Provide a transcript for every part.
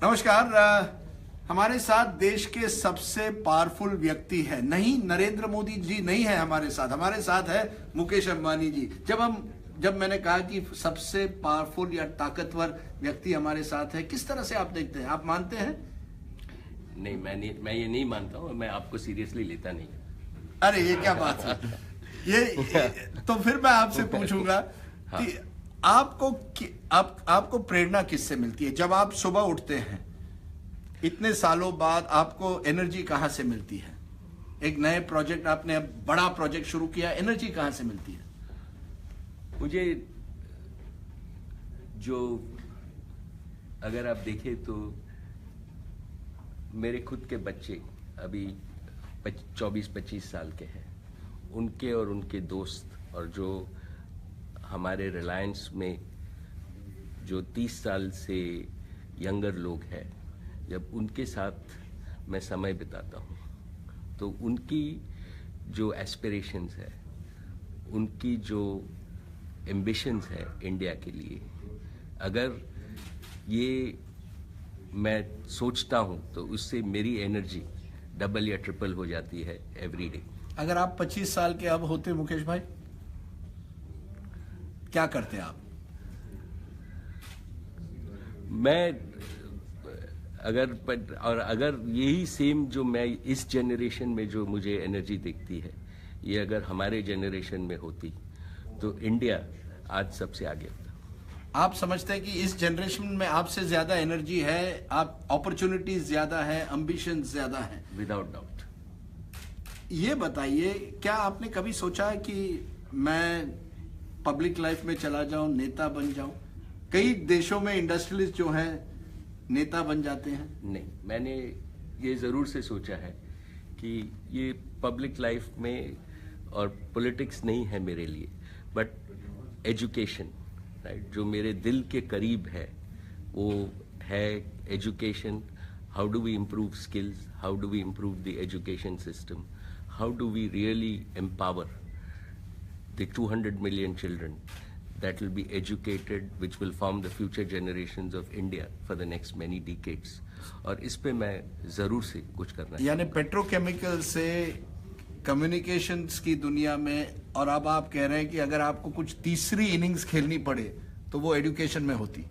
नमस्कार। हमारे साथ देश के सबसे पावरफुल व्यक्ति है, नहीं नरेंद्र मोदी जी नहीं है हमारे साथ है मुकेश अंबानी जी। जब मैंने कहा कि सबसे पावरफुल या ताकतवर व्यक्ति हमारे साथ है, किस तरह से आप देखते हैं? आप मानते हैं? नहीं, मैं ये नहीं मानता हूँ। मैं आपको सीरियसली लेता नहीं। अरे ये क्या बात है? ये तो फिर मैं आपसे पूछूंगा कि आपको प्रेरणा किससे मिलती है? जब आप सुबह उठते हैं इतने सालों बाद, आपको एनर्जी कहां से मिलती है? एक नए प्रोजेक्ट, आपने अब बड़ा प्रोजेक्ट शुरू किया, एनर्जी कहां से मिलती है? मुझे जो, अगर आप देखें तो मेरे खुद के बच्चे अभी 24-25 साल के हैं, उनके और उनके दोस्त, और जो हमारे रिलायंस में जो 30 साल से यंगर लोग हैं, जब उनके साथ मैं समय बिताता हूँ तो उनकी जो एस्पिरेशंस है, उनकी जो एम्बिशंस है इंडिया के लिए, अगर ये मैं सोचता हूँ तो उससे मेरी एनर्जी डबल या ट्रिपल हो जाती है एवरी डे। अगर आप 25 साल के अब होते मुकेश भाई, क्या करते आप? अगर यही सेम जो मैं इस जनरेशन में जो मुझे एनर्जी दिखती है, ये अगर हमारे जनरेशन में होती तो इंडिया आज सबसे आगे होता। आप समझते हैं कि इस जनरेशन में आपसे ज्यादा एनर्जी है, आप अपॉर्चुनिटीज ज्यादा है, एम्बिशन ज्यादा है? Without doubt. ये बताइए, क्या आपने कभी सोचा कि मैं पब्लिक लाइफ में चला जाऊं, नेता बन जाऊं? कई देशों में इंडस्ट्रियलिस्ट जो हैं नेता बन जाते हैं। नहीं, मैंने ये जरूर से सोचा है कि ये पब्लिक लाइफ में और पॉलिटिक्स नहीं है मेरे लिए, बट एजुकेशन, राइट, जो मेरे दिल के करीब है वो है education. How do we improve skills, how do we improve the education system, how do we really empower the 200 million children that will be educated, which will form the future generations of India for the next many decades. और इस पे मैं जरूर से कुछ करना है। यानी पेट्रोकेमिकल से कम्युनिकेशंस की दुनिया में, और अब आप कह रहे हैं कि अगर आपको कुछ तीसरी इनिंग्स खेलनी पड़े तो वो एजुकेशन में होती।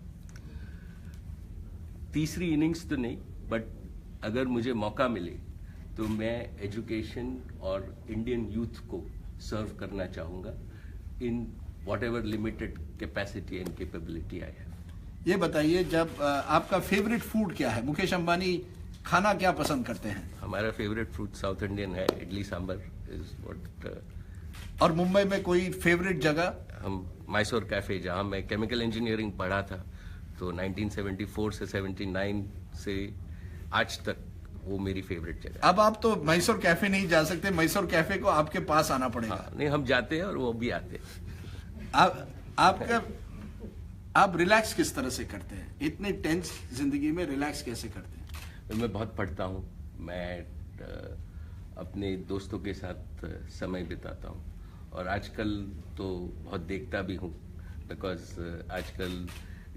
तीसरी इनिंग्स तो नहीं, बट अगर मुझे मौका मिले तो मैं एजुकेशन और इंडियन यूथ को सर्व करना चाहूँगा in whatever limited capacity and capability I have. ये बताइए, जब आपका फेवरेट फूड क्या है? मुकेश अंबानी खाना क्या पसंद करते हैं? हमारा फेवरेट फूड साउथ इंडियन है, इडली सांभर इज व्हाट। और मुंबई में कोई फेवरेट जगह? हम मैसूर कैफे, जहाँ मैं केमिकल इंजीनियरिंग पढ़ा था, तो 1974 से 79 से आज तक वो मेरी फेवरेट जगह। अब आप तो मैसूर कैफे नहीं जा सकते, मैसूर कैफे को आपके पास आना पड़ेगा। हाँ, नहीं, हम जाते हैं और वो भी आते हैं। आप रिलैक्स किस तरह से करते हैं? इतने टेंस जिंदगी में रिलैक्स कैसे करते हैं? मैं बहुत पढ़ता हूँ, मैं अपने दोस्तों के साथ समय बिताता हूँ, और आजकल तो बहुत देखता भी हूँ, बिकॉज आजकल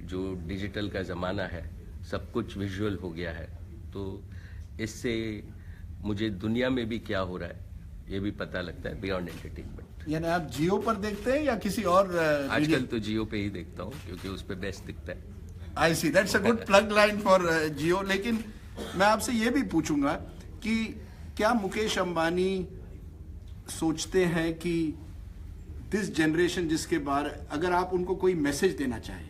जो डिजिटल का ज़माना है, सब कुछ विजुअल हो गया है, तो इससे मुझे दुनिया में भी क्या हो रहा है ये भी पता लगता है, बियॉन्ड एंटरटेनमेंट। यानी आप जियो पर देखते हैं या किसी और? आजकल तो जियो पे ही देखता हूँ, क्योंकि उस पे बेस्ट दिखता है। I see, that's a good plug line for Jio. लेकिन मैं आपसे ये भी पूछूंगा कि क्या मुकेश अंबानी सोचते हैं कि दिस जनरेशन जिसके बारे, अगर आप उनको कोई मैसेज देना चाहें,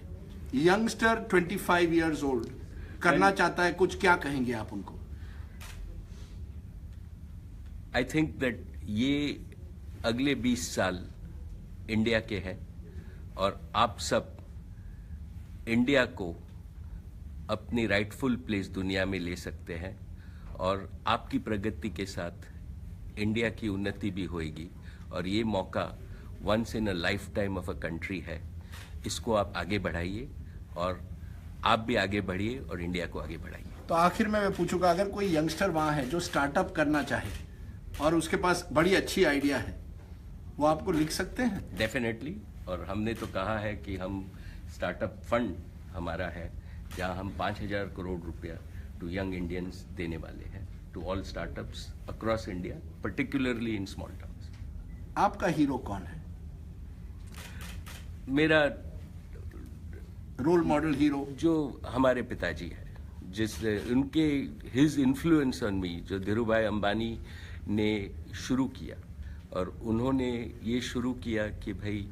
यंगस्टर 25 ईयर्स ओल्ड करना चाहता है कुछ, क्या कहेंगे आप उनको? आई थिंक दैट ये अगले 20 साल इंडिया के हैं, और आप सब इंडिया को अपनी राइटफुल प्लेस दुनिया में ले सकते हैं, और आपकी प्रगति के साथ इंडिया की उन्नति भी होएगी, और ये मौका once in a lifetime of a country है। इसको आप आगे बढ़ाइए, और आप भी आगे बढ़िए और इंडिया को आगे बढ़ाइए। तो आखिर में मैं पूछूंगा, अगर कोई यंगस्टर वहां है जो स्टार्टअप करना चाहे और उसके पास बड़ी अच्छी आइडिया है, वो आपको लिख सकते हैं? डेफिनेटली, और हमने तो कहा है कि हम स्टार्टअप फंड हमारा है, जहां हम 5,000 करोड़ रुपया टू यंग इंडियंस देने वाले हैं, to all startups across India, particularly in small towns. आपका हीरो कौन है? मेरा रोल मॉडल हीरो? जो हमारे पिताजी है, जिससे उनके हिज इन्फ्लुएंस ऑन मी, जो धीरूभाई अंबानी ने शुरू किया, और उन्होंने ये शुरू किया कि भाई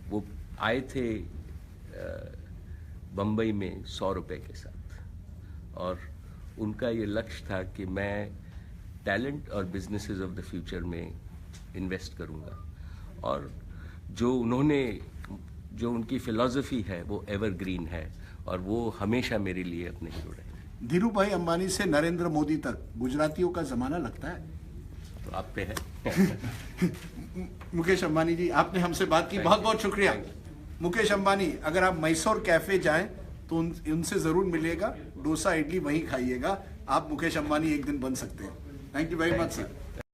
वो आए थे बम्बई में 100 रुपए के साथ, और उनका ये लक्ष्य था कि मैं टैलेंट और बिजनेसेस ऑफ द फ्यूचर में इन्वेस्ट करूंगा, और जो उनकी फिलॉसफी है वो एवरग्रीन है, और वो हमेशा मेरे लिए अपने हीरो रहे। धीरूभाई अंबानी से नरेंद्र मोदी तक गुजरातियों का जमाना लगता है। तो आप पे है। मुकेश अंबानी जी, आपने हमसे बात की, बहुत बहुत शुक्रिया। मुकेश अंबानी, अगर आप मैसूर कैफे जाएं तो उनसे जरूर मिलिएगा, डोसा इडली वहीं खाइएगा। आप मुकेश अंबानी एक दिन बन सकते हैं। Thank you very much sir.